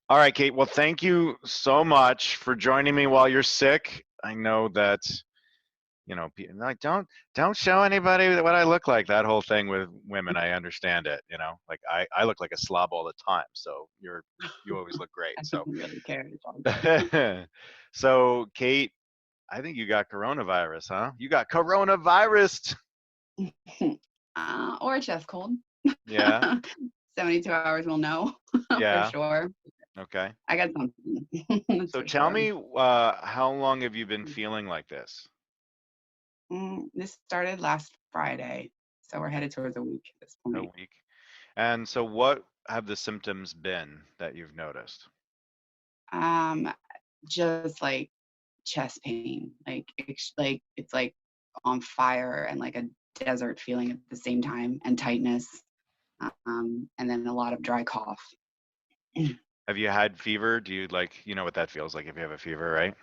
All right, Kate. Well, thank you so much for joining me while you're sick. I know that, like don't show anybody what I look like. That whole thing with women, I understand it. Like I look like a slob all the time. So you always look great. I So don't really care. It's all good. so Kate, I think you got coronavirus, huh? You got coronavirus. Or a chest cold. Yeah, 72 hours will know for yeah. sure. Okay. I got something. That's So for tell sure. me, how long have you been feeling like this? This started last Friday, so we're headed towards a week at this A point. week. And so what have the symptoms been that you've noticed? Um, just like chest pain, like it's like on fire and like a desert feeling at the same time, and tightness, and then a lot of dry cough. Have you had fever? Do you like, you know what that feels like if you have a fever, right?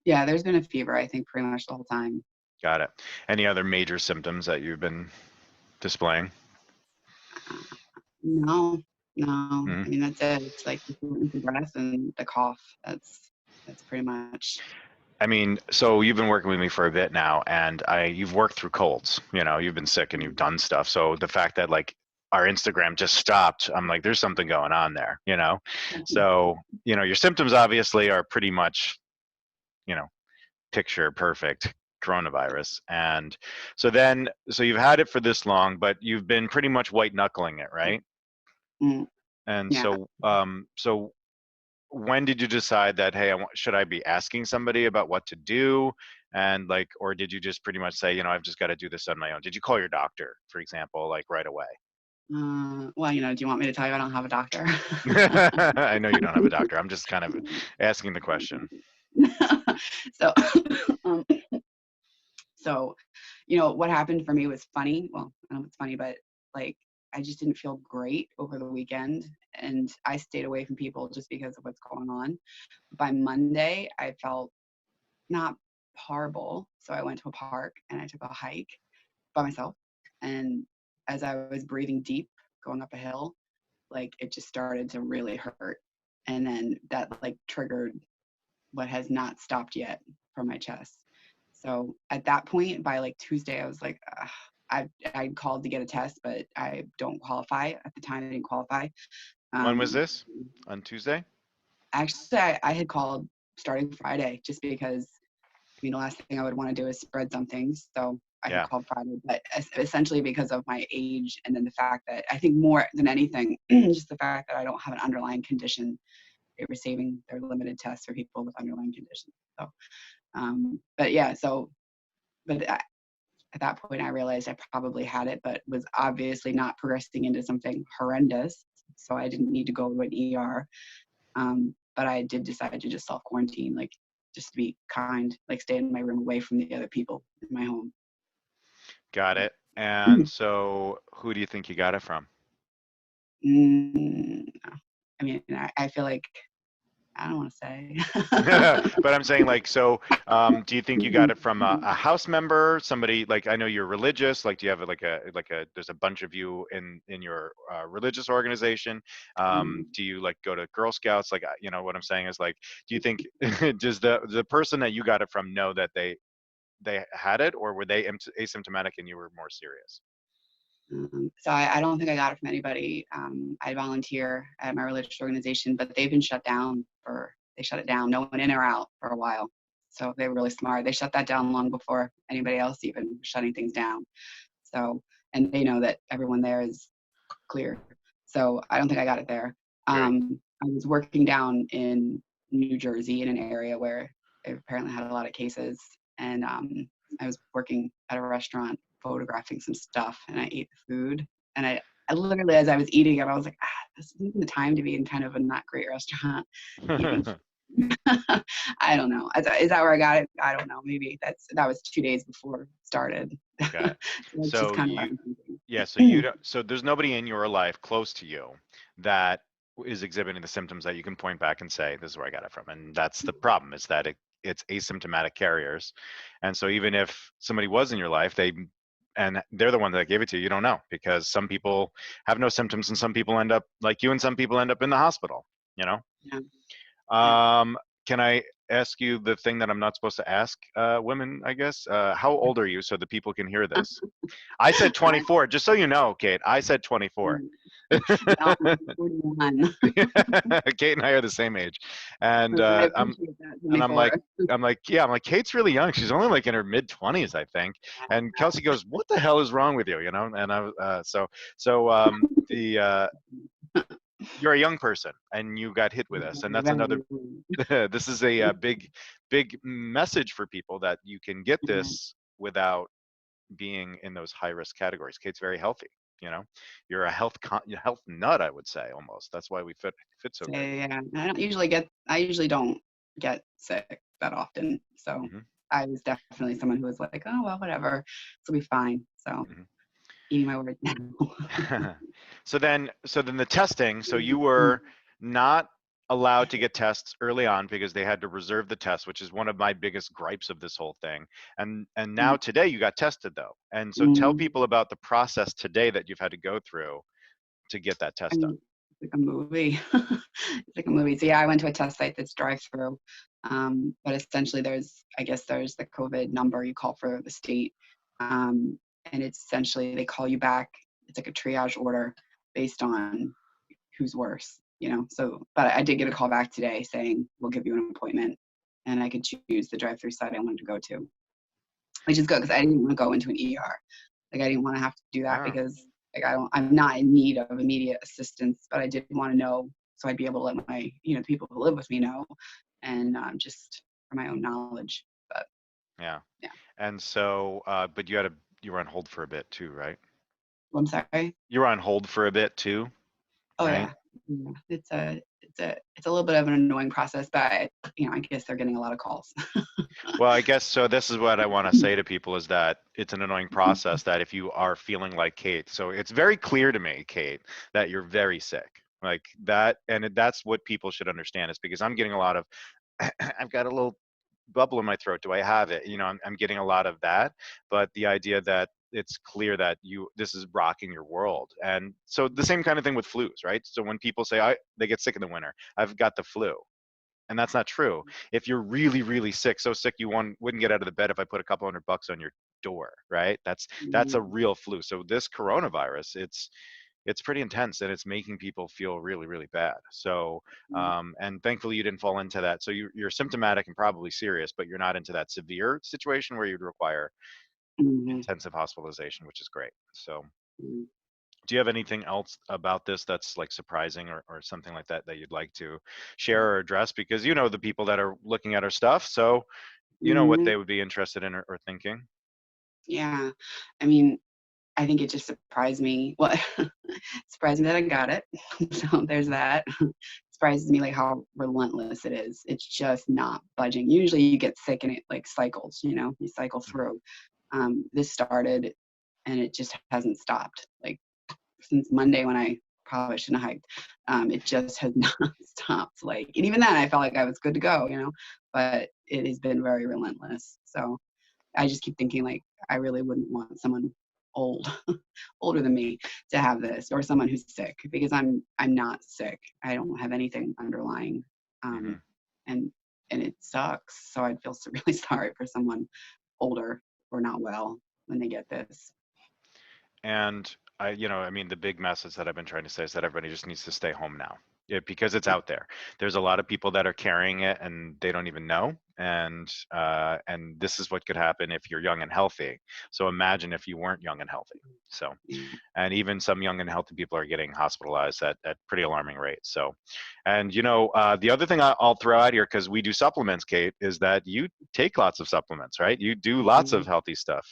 Yeah, there's been a fever, I think, pretty much the whole time. Got it. Any other major symptoms that you've been displaying? Uh, no, no. Mhm. I mean, that's it. It's like the shortness of breath and the cough. That's pretty much. I mean, so you've been working with me for a bit now, and you've worked through colds. You've been sick and you've done stuff. So the fact that like our Instagram just stopped, I'm like, there's something going on there. So, your symptoms obviously are pretty much, you know, picture perfect coronavirus. And so you've had it for this long, but you've been pretty much white knuckling it, right? Mm, And yeah. so when did you decide that, hey, should I be asking somebody about what to do? And like, or did you just pretty much say, I've just got to do this on my own? Did you call your doctor, for example, like right away? Well, do you want me to tell you I don't have a doctor? I know you don't have a doctor. I'm just kind of asking the question. So, um, so, what happened for me was funny. Well, I don't know if it's funny, but like I just didn't feel great over the weekend, and I stayed away from people just because of what's going on. By Monday, I felt not horrible. So I went to a park and I took a hike by myself. And as I was breathing deep, going up a hill, like it just started to really hurt. And then that like triggered what has not stopped yet from my chest. So at that point, by like Tuesday, I was like, ugh. I called to get a test, but I don't qualify. At the time, I didn't qualify. When was Um, this? On Tuesday? Actually, I had called starting Friday just because the last thing I would want to do is spread something. So I had Yeah. called Friday, but essentially because of my age, and then the fact that I think more than anything, just the fact that I don't have an underlying condition. They were saving their limited tests for people with underlying conditions. So, but yeah, but at that point, I realized I probably had it, but was obviously not progressing into something horrendous. So I didn't need to go to an ER. But I did decide to just self quarantine, like just to be kind, like stay in my room away from the other people in my home. Got it. And so who do you think you got it from? Mm, I mean, I feel like I don't want to say. But I'm saying like, so do you think you got it from a house member, somebody like, I know you're religious, like do you have there's a bunch of you in your religious organization? Do you like go to Girl Scouts? Like, what I'm saying is like, do you think does the person that you got it from know that they had it, or were they asymptomatic and you were more serious? So I don't think I got it from anybody. I volunteer at my religious organization, but they shut it down, no one in or out for a while. So they were really smart. They shut that down long before anybody else even was shutting things down. So, and they know that everyone there is clear. So I don't think I got it there. Good. I was working down in New Jersey in an area where they apparently had a lot of cases, and I was working at a restaurant photographing some stuff, and I ate the food, and I literally as I was eating it, I was like, this isn't the time to be in kind of a not great restaurant eating. I don't know. Is that where I got it? I don't know. Maybe that was 2 days before it started. Got it. So that's just So kind of what you, I'm thinking. yeah, so you don't, so there's nobody in your life close to you that is exhibiting the symptoms that you can point back and say, this is where I got it from. And that's the problem, is that it's asymptomatic carriers. And so even if somebody was in your life, and they're the one that gave it to you, you don't know, because some people have no symptoms and some people end up like you and some people end up in the hospital. you know. Yeah. Yeah. Um, can I ask you the thing that I'm not supposed to ask women, I guess? How old are you so that people can hear this? I said I, 24, just so you know, Kate. I said 24. no, I'm 41. Kate and I are the same age, and I I'm appreciate that. and I'm like 24. yeah, I'm like Kate's really young. She's only like in her mid 20s, I think. And Kelsey goes, "What the hell is wrong with you?" You know, and the you're a young person and you got hit with this, and that's another. This is a, big message for people that you can get this without being in those high risk categories. Kate's very healthy. You know, you're a health nut, I would say almost. That's why we fit so good. Yeah, I usually don't get sick that often. So Hmm. I was definitely someone who was like, oh, well, whatever. This will be fine. So eating my words now. Hmm. So then the testing. So you were not allowed to get tests early on because they had to reserve the test, which is one of my biggest gripes of this whole thing. And now today you got tested though. And so tell Mm. people about the process today that you've had to go through to get that I test done. mean, it's like a movie. It's like a movie. So yeah, I went to a test site that's drive-through. But essentially I guess there's the COVID number you call for the state. And it's essentially they call you back. It's like a triage order based on who's worse, you know. So but I did get a call back today saying we'll give you an appointment and I could choose the drive-through site I wanted to go to, which is good because I didn't want to go into an ER. Like I didn't want to have to do that Wow. because like I'm not in need of immediate assistance, but I did want to know so I'd be able to let my the people who live with me know, and just for my own knowledge. But Yeah. yeah, And so, but you were on hold for a bit too, right? well, I'm sorry. You were on hold for a bit too, Oh right? yeah, yeah. It's a little bit of an annoying process, but I guess they're getting a lot of calls. Well, I guess so. This is what I want to say to people is that it's an annoying process that if you are feeling like Kate, so it's very clear to me, Kate, that you're very sick. Like that, and that's what people should understand is because I'm getting a lot of, I've got a little bubble in my throat. Do I have it? I'm getting a lot of that, but the idea that it's clear that this is rocking your world. And so the same kind of thing with flus, right? So when people say they get sick in the winter, I've got the flu. And that's not true. If you're really, really sick, so sick you wouldn't get out of the bed if I put a couple $100 on your door, right? That's a real flu. So this coronavirus, it's pretty intense and it's making people feel really, really bad. So and thankfully you didn't fall into that. So you're symptomatic and probably serious, but you're not into that severe situation where you'd require Mhm. intensive hospitalization, which is great. So Mhm. do you have anything else about this that's like surprising or something like that that you'd like to share or address? Because you know the people that are looking at our stuff, so you know what Mhm. they would be interested in or thinking. Yeah, I mean, I think it just surprised me. Well, surprised me that I got it. So there's that. Surprises me like how relentless it is. It's just not budging. Usually you get sick and it like cycles, you cycle Mhm. through. This started and it just hasn't stopped. Like since Monday when I probably shouldn't have hiked. It just has not stopped. Like, and even then I felt like I was good to go, but it has been very relentless. So I just keep thinking like I really wouldn't want someone old, older than me to have this, or someone who's sick because I'm not sick. I don't have anything underlying, Mhm. and it sucks. So I'd feel really sorry for someone older or not well when they get this. And I mean, the big message that I've been trying to say is that everybody just needs to stay home now. Yeah, because it's out there. There's a lot of people that are carrying it and they don't even know. And this is what could happen if you're young and healthy. So imagine if you weren't young and healthy. So, Yeah. and even some young and healthy people are getting hospitalized at pretty alarming rates. So, and the other thing I'll throw out here because we do supplements, Kate, is that you take lots of supplements, right? You do lots of healthy stuff.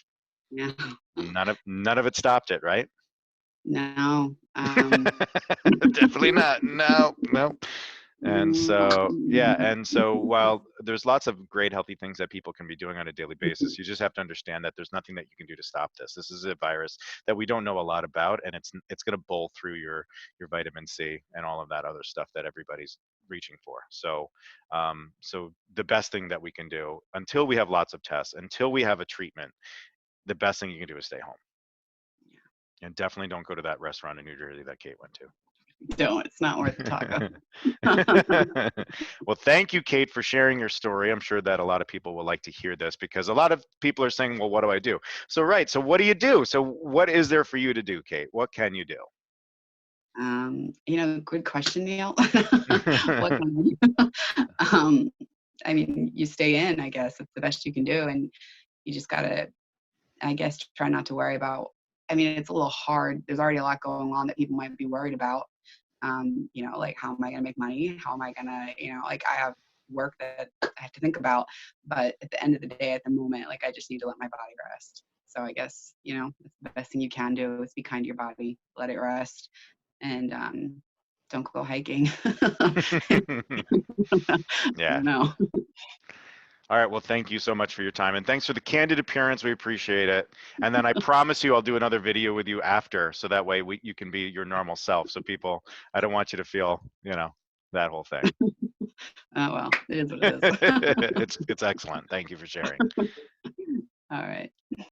Yeah. None of it stopped it, right? No. Definitely not. No, no. And Mm, so, yeah, and so while there's lots of great healthy things that people can be doing on a daily basis, you just have to understand that there's nothing that you can do to stop this. This is a virus that we don't know a lot about, and it's going to bowl through your vitamin C and all of that other stuff that everybody's reaching for. So the best thing that we can do until we have lots of tests, until we have a treatment, the best thing you can do is stay home. And definitely don't go to that restaurant in New Jersey that Kate went to. Don't. It's not worth the talk of. Well, thank you, Kate, for sharing your story. I'm sure that a lot of people will like to hear this because a lot of people are saying, well, what do I do? So, right. So, what do you do? So, what is there for you to do, Kate? What can you do? Good question, Neil. What Yeah. can I do? um, I mean, you stay in, I guess. It's the best you can do. And you just gotta, I guess, try not to worry about. I mean, it's a little hard. There's already a lot going on that people might be worried about. Like how am I gonna make money? How am I gonna, like I have work that I have to think about. But at the end of the day, at the moment, like I just need to let my body rest. So I guess, it's the best thing you can do is be kind to your body, let it rest, and don't go hiking. I Yeah. don't know. All right. Well, thank you so much for your time. And thanks for the candid appearance. We appreciate it. And then I promise you I'll do another video with you after. So that way you can be your normal self. So people, I don't want you to feel, that whole thing. Oh well, it is what it is. It's excellent. Thank you for sharing. All right.